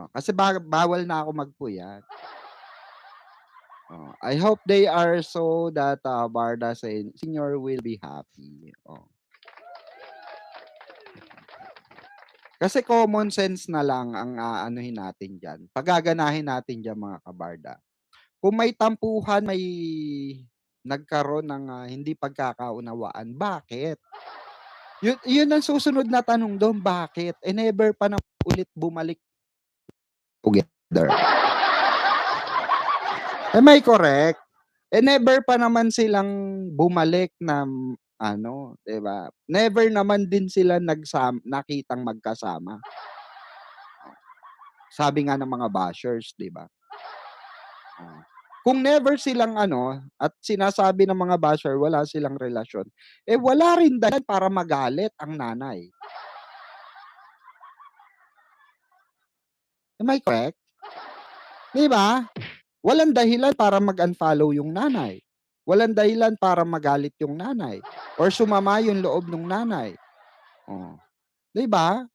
Kasi bawal na ako magpuyat. I hope they are so that Barda Senior will be happy. Kasi common sense na lang ang aanuhin natin diyan. Pagaganahin natin diyan mga kabarda. Kung may tampuhan, may nagkaroon ng hindi pagkakaunawaan, bakit? Yun ang susunod na tanong doon, bakit? Never pa na ulit bumalik together. Am I correct? Never pa naman silang bumalik na ano, 'di ba? Never naman din sila nakitang magkasama. Sabi nga ng mga bashers, 'di ba? Kung never silang at sinasabi ng mga basher wala silang relasyon, wala rin dahilan para magalit ang nanay. Am I correct? 'Di ba? Walang dahilan para mag-unfollow yung nanay. Walang dahilan para magalit yung nanay or sumama yung loob ng nanay. 'Di ba?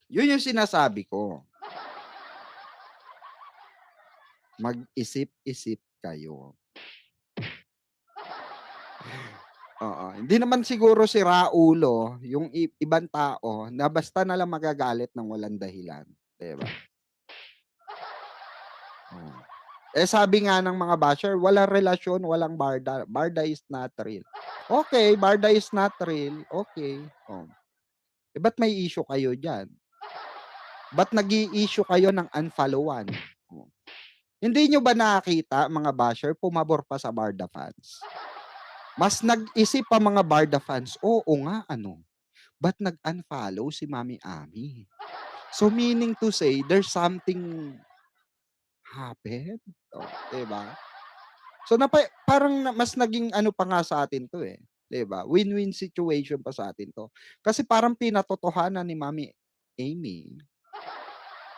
Yun yung sinasabi ko. Mag-isip-isip kayo. Hindi naman siguro sira ulo yung ibang tao na basta na lang magagalit ng walang dahilan, 'di ba? Sabi nga ng mga basher, walang relasyon, walang barda. Barda is not real. Okay, barda is not real. Okay. Ba't may issue kayo diyan? Ba't nag-i-issue kayo ng unfollowan? Hindi nyo ba nakakita, mga basher, pumabor pa sa Barda fans? Mas nag-isip pa mga Barda fans, oo nga, ba't nag-unfollow si Mami Ami? So meaning to say, there's something happened. Diba? So parang mas naging pa nga sa atin to eh. Diba? Win-win situation pa sa atin to. Kasi parang pinatotohanan ni Mami Amy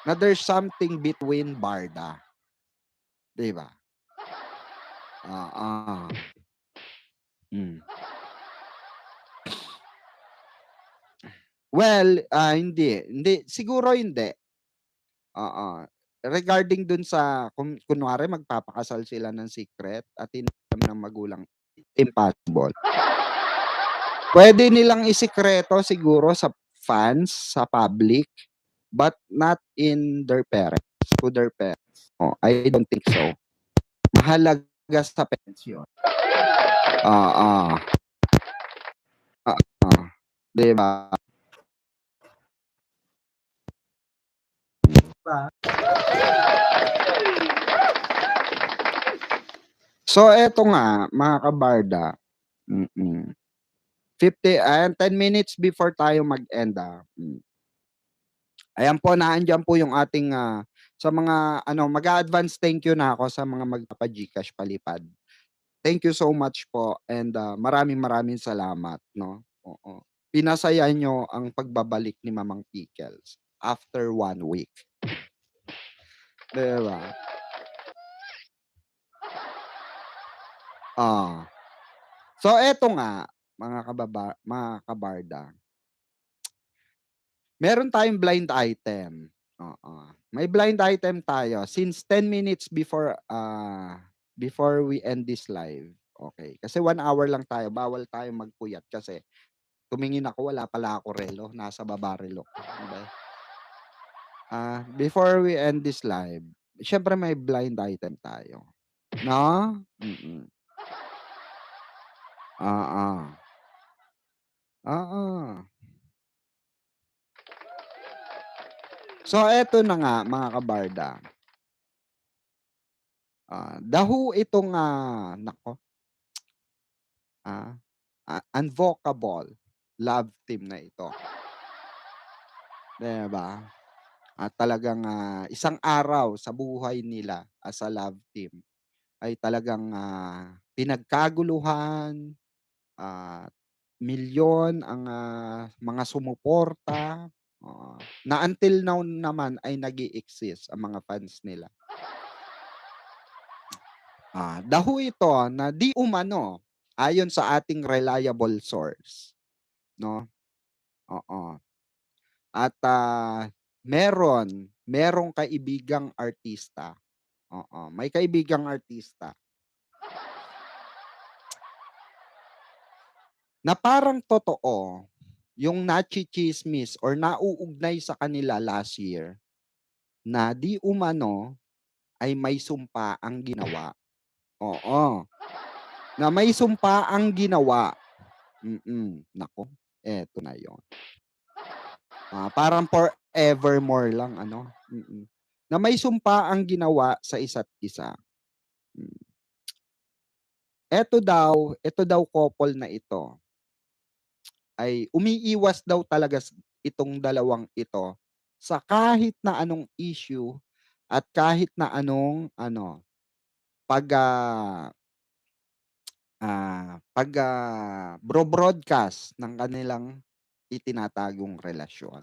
na there's something between Barda. Diba? Well, hindi. Hindi. Siguro hindi. Regarding dun sa, kunwari magpapakasal sila ng secret at alam ng magulang, impossible. Pwede nilang isikreto siguro sa fans, sa public, but not in their parents, to their parents. I don't think so. Mahalaga sa parents yun. Diba? So, eto nga, mga kabarda. 10 minutes before tayo mag-end. Ayan po, naandyan po yung ating sa mga mag-advance thank you na ako sa mga magpapa-GCash palipad. Thank you so much po and maraming salamat, no? Oo. Pinasaya nyo ang pagbabalik ni Mamang Pickles after 1 week. Diba? So eto nga, mga kabarda. Meron tayong blind item. May blind item tayo since 10 minutes before we end this live. Okay. Kasi 1 hour lang tayo. Bawal tayo magpuyat kasi tumingin ako, wala pala ako relo. Nasa baba relo. Diba? Before we end this live, syempre may blind item tayo. No? So, eto na nga, mga kabarda. Dahu itong, unvocable love team na ito. Diba? At talagang isang araw sa buhay nila as a love team ay talagang pinagkaguluhan, milyon ang mga sumuporta, na until now naman ay nag-i-exist ang mga fans nila. Daho ito na di umano ayon sa ating reliable source, no? oo. At, merong kaibigang artista, oo, may kaibigang artista na parang totoo yung nachitsismis or nauugnay sa kanila last year na di umano ay may sumpa ang ginawa. Oo, na may sumpa ang ginawa. Naku, eto na yon. Parang forevermore lang ano, na may sumpa ang ginawa sa isa't isa. Hmm, eto daw couple na ito ay umiiwas daw talaga itong dalawang ito sa kahit na anong issue at kahit na anong ano, pag, bro-broadcast ng kanilang itinatagong relasyon.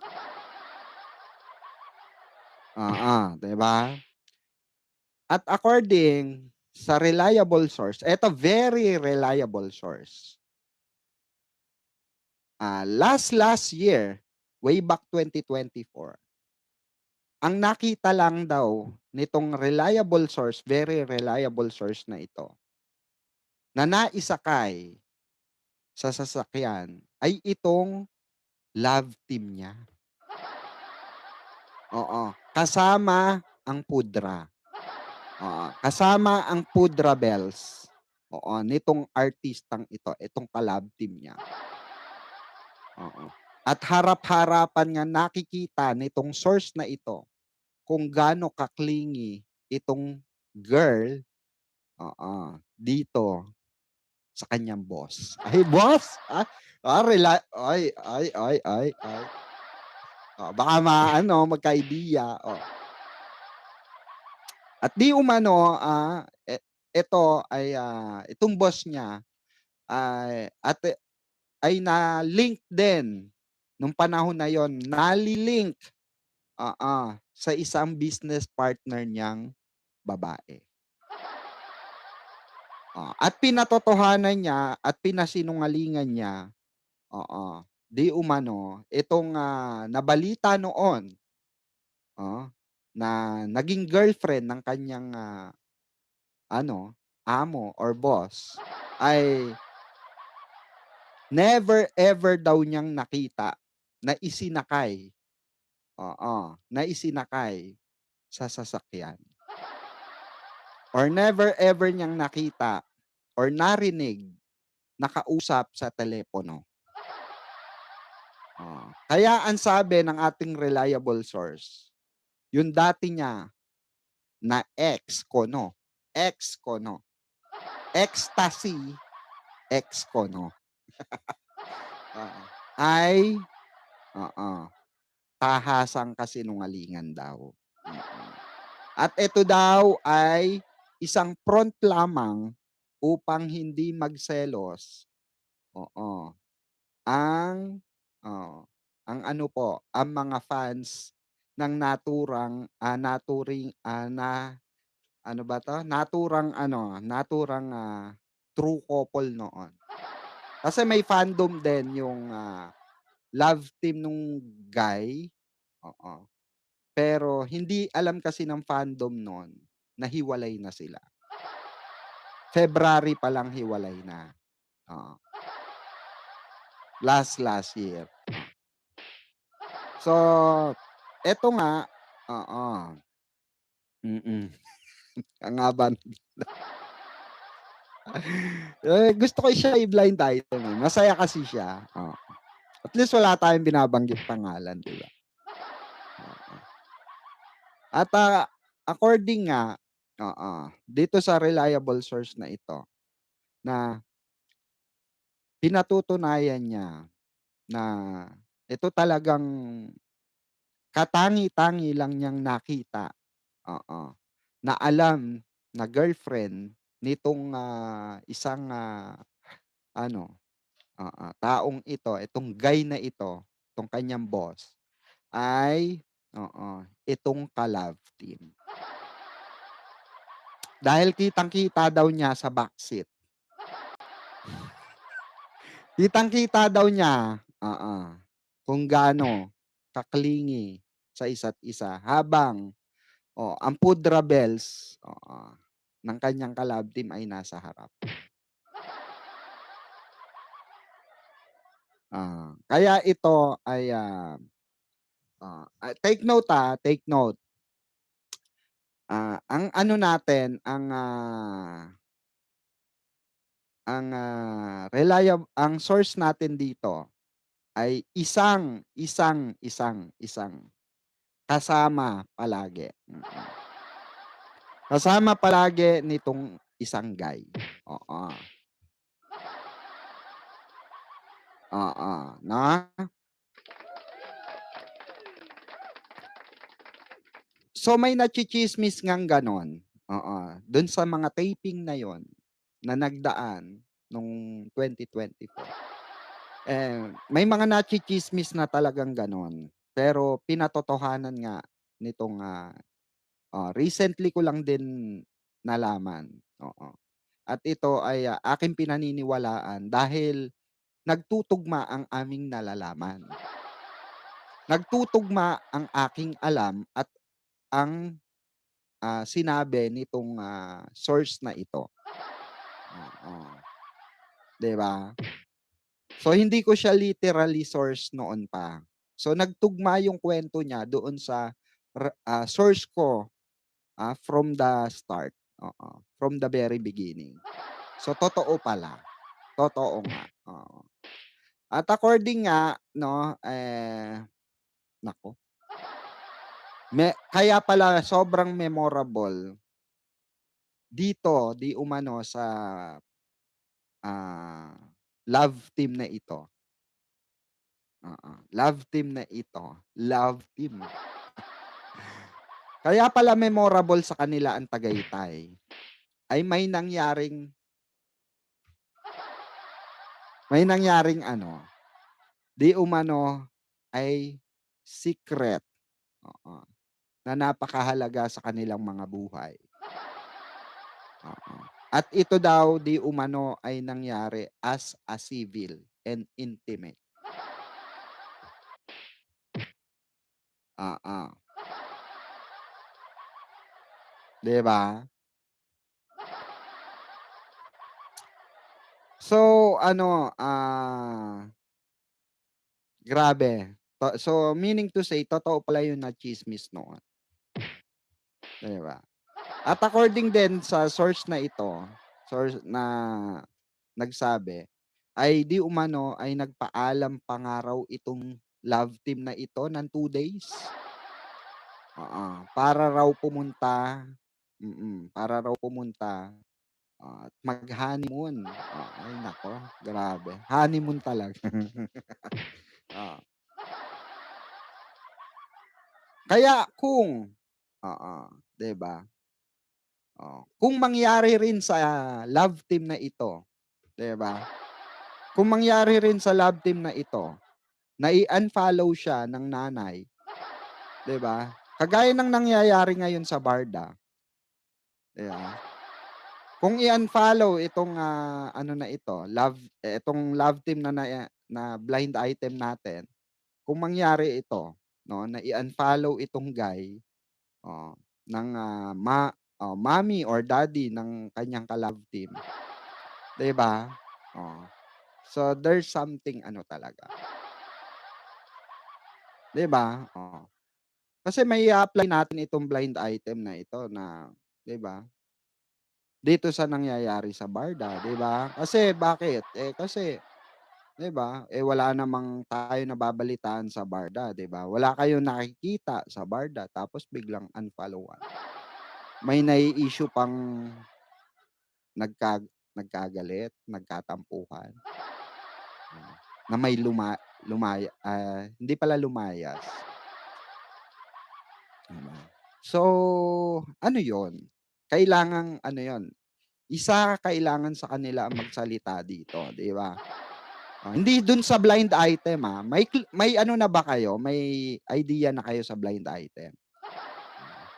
Oo, 'di ba? At according sa reliable source, eto very reliable source. Last year, way back 2024, ang nakita lang daw nitong reliable source, very reliable source na ito, na naisakay sa sasakyan ay itong love team niya. Oo, kasama ang pudra. Oo, kasama ang Pudra Bells. Oo, nitong artistang ito, itong ka-love team niya. Oo. At harap-harapan nga nakikita nitong source na ito kung gaano ka-clingy itong girl, oo, dito sa kanyang boss. Ay, boss? Ay. Baka maano, magka-idea. Oh. At di umano, ito ay, itong boss niya ay na-link din nung panahon na yon, nali-link, oo, sa isang business partner niyang babae. At pinatotohanan niya at pinasinungalingan niya, oo, di umano itong, nabalita noon, oh, na naging girlfriend ng kanyang, ano, amo or boss ay never ever daw niyang nakita na isinakay, oo, na isinakay sa sasakyan. Or never ever niyang nakita or narinig na kausap sa telepono. Kaya ang sabi ng ating reliable source, yung dati niya na ex ko 'no, ex ko 'no, ecstasy ex ko 'no, oo, ay oo, tahasang kasinungalingan daw. At ito daw ay isang front lamang upang hindi magselos, oo, ang ang ano po, ang mga fans ng na ano ba 'to, naturang true couple noon. Kasi may fandom din yung, love team nung guy, oo. Pero hindi alam kasi ng fandom nun na hiwalay na sila. February pa lang hiwalay na, oo. Last year. So, eto nga, oo, mm. Ang haba gusto ko siya i-blind item, eh, masaya kasi siya, oo. At least wala tayong binabanggit pangalan, 'di ba? Oo. At, according nga, oo, dito sa reliable source na ito, na pinatutunayan niya na ito talagang katangi-tangi lang niyang nakita, oo, na alam na girlfriend nitong, isang, ano, oo, taong ito, itong guy na ito, itong kanyang boss ay, oo, itong ka-love team. Dahil kitang-kita daw niya sa backseat. Kitang-kita daw niya, oo. kung gaano ka-clingy sa isa't isa habang, ang Pudra Bells, ng kanyang ka-love team ay nasa harap. Kaya ito ay, take note, take note. Ang ano natin, ang source natin dito ay isang kasama palagi. Kasama palagi nitong isang guy. Oo. Oo, 'no? So, may natsitsismis ngang gano'n, dun sa mga taping na yon na nagdaan nung 2024. May mga natsitsismis na talagang gano'n, pero pinatotohanan nga nitong, recently ko lang din nalaman, oo. At ito ay, aking pinaniniwalaan dahil nagtutugma ang aming nalalaman. Nagtutugma ang aking alam at ang, sinabi nitong, source na ito, oo, 'di ba? So, hindi ko siya literally source noon pa. So, nagtugma yung kwento niya doon sa source ko, from the start, from the very beginning. So, totoo pala, totoo nga, oo. At according nga 'no, naku, kaya pala sobrang memorable dito, di umano sa, ah, love team na ito, love team na ito, love team. Kaya pala memorable sa kanila ang Tagaytay, ay may nangyaring ano, di umano ay secret, oo, na napakahalaga sa kanilang mga buhay, oo. At ito daw di umano ay nangyari as a civil and intimate, oo, 'di ba? So ano, grabe. So meaning to say totoo pala yung natsismis noon, 'di ba? At according din sa source na ito, source na nagsabi, ay di umano ay nagpaalam pa nga raw itong love team na ito ng 2 days. Para raw pumunta, para raw pumunta, at mag-honeymoon. Ay naku, grabe. Honeymoon talaga. Oo. Kaya kung, 'di ba? Kung mangyari rin sa love team na ito, 'di ba? Kung mangyari rin sa love team na ito, na i-unfollow siya ng nanay, 'di ba? Kagaya ng nangyayari ngayon sa Barda, 'di ba? Kung i-unfollow itong, ano na ito, itong love team na blind item natin, kung mangyari ito 'no, na i-unfollow itong guy, ng, mommy or daddy ng kanyang ka-love team, 'di ba? Oh, so there's something ano talaga, 'di ba? Kasi mai-a-apply natin itong blind item na ito na 'di ba, dito sa nangyayari sa Barda, 'di ba? Kasi bakit? Kasi 'di ba, wala namang tayo nababalitaan sa Barda, 'di ba? Wala kayong nakikita sa Barda tapos biglang unfollowan. May nai-issue pang nagka nagkagalit, nagkatampuhan, na may hindi pala lumayas, 'di ba? So, ano 'yon, kailangang ano 'yon, kailangan sa kanila ang magsalita dito, 'di ba? Hindi dun sa blind item, may ano na ba kayo, may idea na kayo sa blind item?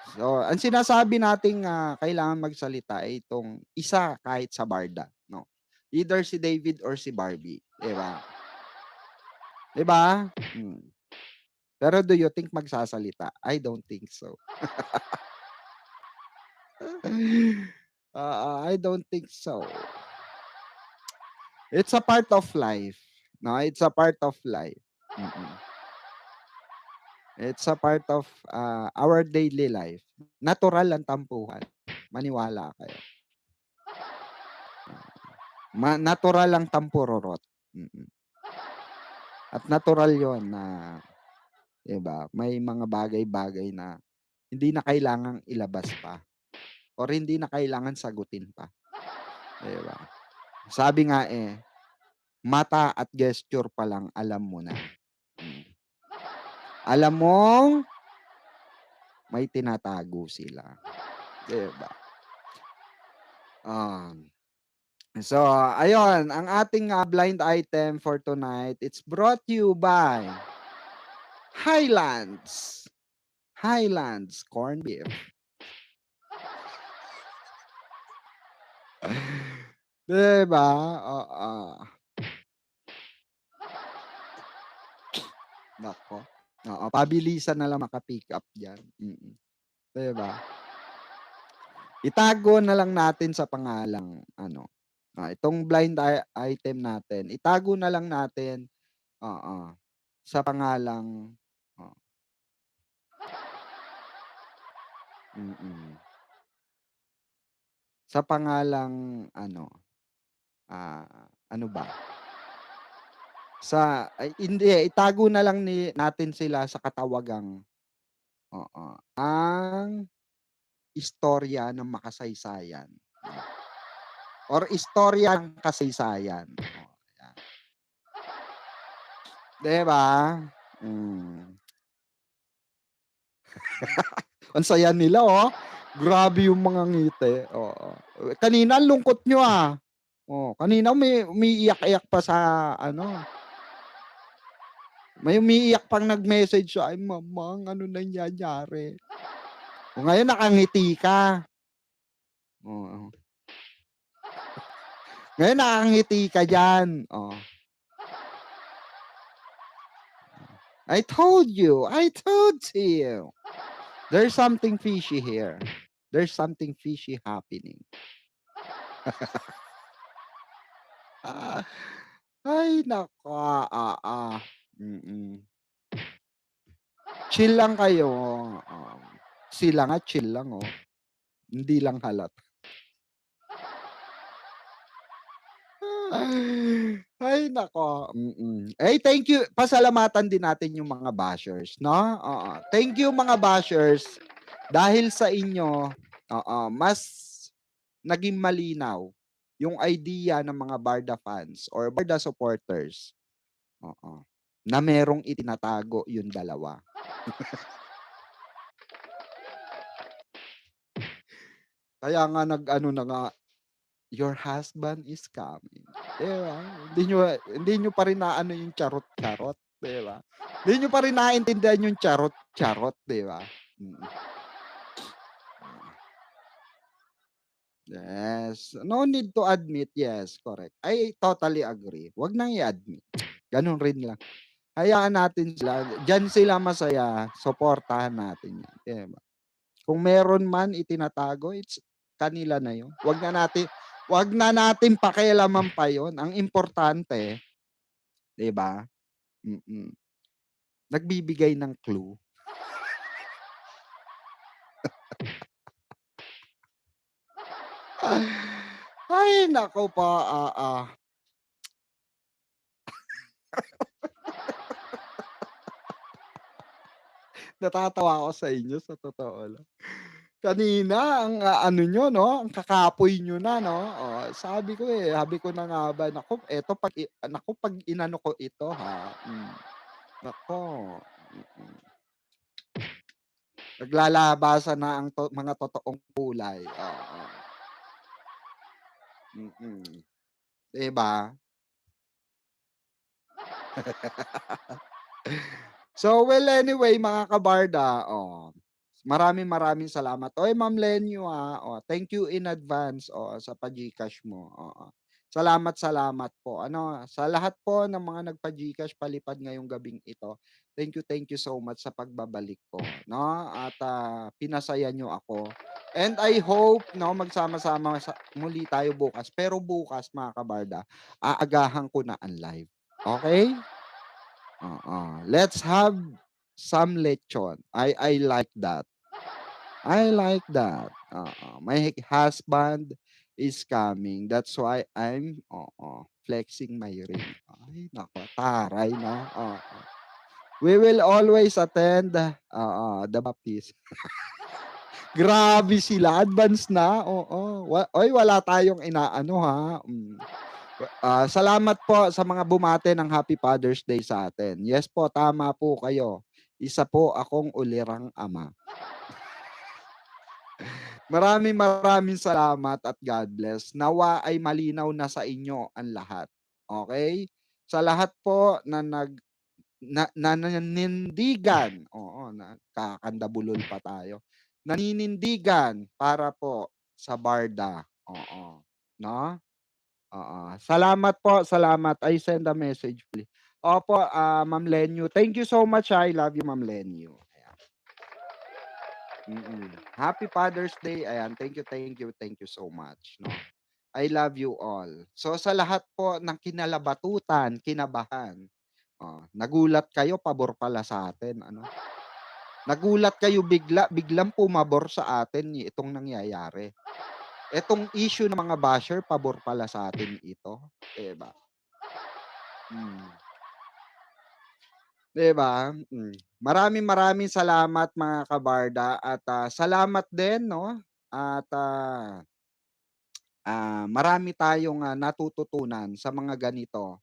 So, ang sinasabi nating, kailangan magsalita ay itong isa kahit sa barda, 'no? Either si David or si Barbie, 'di ba? 'Di ba? Pero do you think magsasalita? I don't think so. I don't think so. It's a part of life, no? It's a part of life. Mm. It's a part of, our daily life. Natural ang tampuhan, maniwala kayo. Natural ang tampururot, at natural 'yon na, 'di ba, may mga bagay-bagay na hindi na kailangang ilabas pa or hindi na kailangan sagutin pa, 'di ba? Sabi nga, mata at gesture pa lang alam mo na. Hmm. Alam mong may tinatago sila, 'di ba? Um, so ayun ang ating, blind item for tonight, it's brought to you by Highlands. Highlands corned beef. 'Di ba? Oo. Naku, oo, pabilisan na lang maka-pick up diyan, 'di ba? Itago na lang natin sa pangalang ano, itong blind item natin, itago na lang natin, oo, sa pangalang oh, mm, sa pangalang ano, ano ba? Ay hindi, itago na lang natin sila sa katawagang, oo, ang istorya ng makasaysayan, or istorya ng kasaysayan, oh, yan. 'Di ba? Hmm. Ang saya nila, oh. Grabe yung mga ngiti, oo. Kanina ang lungkot niyo, Oh, kanina umiiyak-iyak pa sa ano, may umiiyak pang nag-message sa akin, "Mamang ano nangyayari?" Oh, ngayon nakangiti ka. Oo. Ngayon nakangiti ka diyan, oh. I told you. There's something fishy here. There's something fishy happening. Ah, ay naku, mm. Chill lang kayo, sila nga chill lang, oh, hindi lang halata. Ay naku, thank you, pasalamatan din natin yung mga bashers 'no, oo. Thank you mga bashers, dahil sa inyo, oo, mas naging malinaw yung idea ng mga Barda fans or Barda supporters, oo, na merong itinatago yung dalawa. Kaya nga nag-ano na nga, "Your husband is coming." 'Di ba? Hindi niyo pa rin naano yung charot-charot, 'di ba? Hindi niyo pa rin naintindihan yung charot-charot, 'di ba? Mm. Yes, no need to admit, yes, correct. I totally agree. 'Wag nang i-admit, gano'n rin lang. Hayaan natin sila, diyan sila masaya, suportahan natin 'yan, 'di ba? Kung meron man itinatago, it's kanila na 'yun. 'Wag na natin pakialaman pa 'yun. Ang importante, 'di ba, nagbibigay ng clue. Ay naku po, oo. Natatawa ako sa inyo sa totoo lang. Kanina ang, ano niyo 'no, ang kakapoy niyo na 'no, oh, sabi ko na nga ba, naku eto 'pag inano ko ito, naku, mm. Naglalabasan na ang mga totoong kulay, oo, 'di ba? So, well, anyway mga kabarda, maraming salamat. Oy, Ma'am Lenyo, thank you in advance, sa pa-GCash mo, oo. Salamat po. Sa lahat po ng mga nagpa-GCash palipad ngayong gabing ito, thank you so much sa pagbabalik ko, 'no, at, pinasaya niyo ako. And I hope 'no, magsama-sama muli tayo bukas. Pero bukas mga kabarda, aagahan ko na ang live, okey? Oo, let's have some lechon. I like that. I like that, oo. My husband is coming. That's why I'm flexing my ring. Ay naku, taray 'no, oo. We will always attend, the baptism. Grabe sila, advance na, oo. Uy, wala tayong inaano ha, salamat po sa mga bumate ng Happy Father's Day sa atin. Yes po, tama po kayo. Isa po akong ulirang ama. Maraming salamat at God bless. Nawa ay malinaw na sa inyo ang lahat, okey? Sa lahat po na naninindigan, oo, kakandabulol pa tayo. Naninindigan para po sa barda, oo, 'no? Oo. Salamat po, salamat. I send a message please. Opo, Ma'am Lenyu. Thank you so much, I love you, Ma'am Lenyu. Ayan. Happy Father's Day. Ayan, thank you so much, 'no. I love you all. So sa lahat po ng kinalabatutan, kinabahan, nagulat kayo pabor pala sa atin ano. Nagulat kayo biglang pumabor sa atin itong nangyayari. Itong issue ng mga basher pabor pala sa atin ito, 'di ba? Hmm. 'Di ba? Maraming salamat mga kabarda at, salamat din 'no at, marami tayong, natututunan sa mga ganito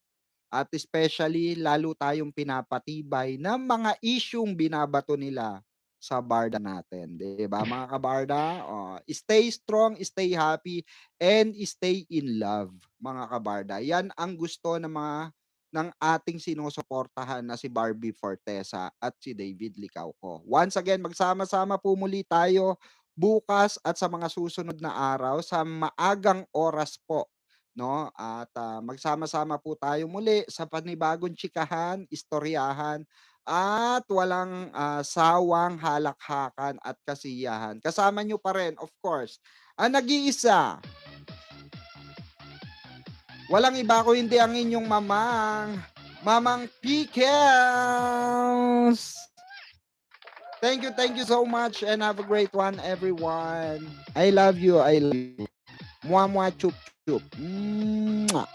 at especially lalo tayong pinapatibay ng mga isyung binabato nila sa barda natin, 'di ba mga kabarda? Oh, stay strong, stay happy, and stay in love mga kabarda. Yan ang gusto ng ating sinusuportahan na si Barbie Fortesa at si David Licauco. Once again, magsama-sama po muli tayo bukas at sa mga susunod na araw sa maagang oras po, 'no? At, magsama-sama po tayo muli sa panibagong chikahan, istoryahan, at walang, sawang halakhakan at kasiyahan. Kasama niyo pa rin of course, ang nag-iisa, walang iba kundi ang inyong Mamang Pickles. Thank you so much and have a great one everyone. I love you, I love you. Mwah, mwah, chup, chup. Mwah.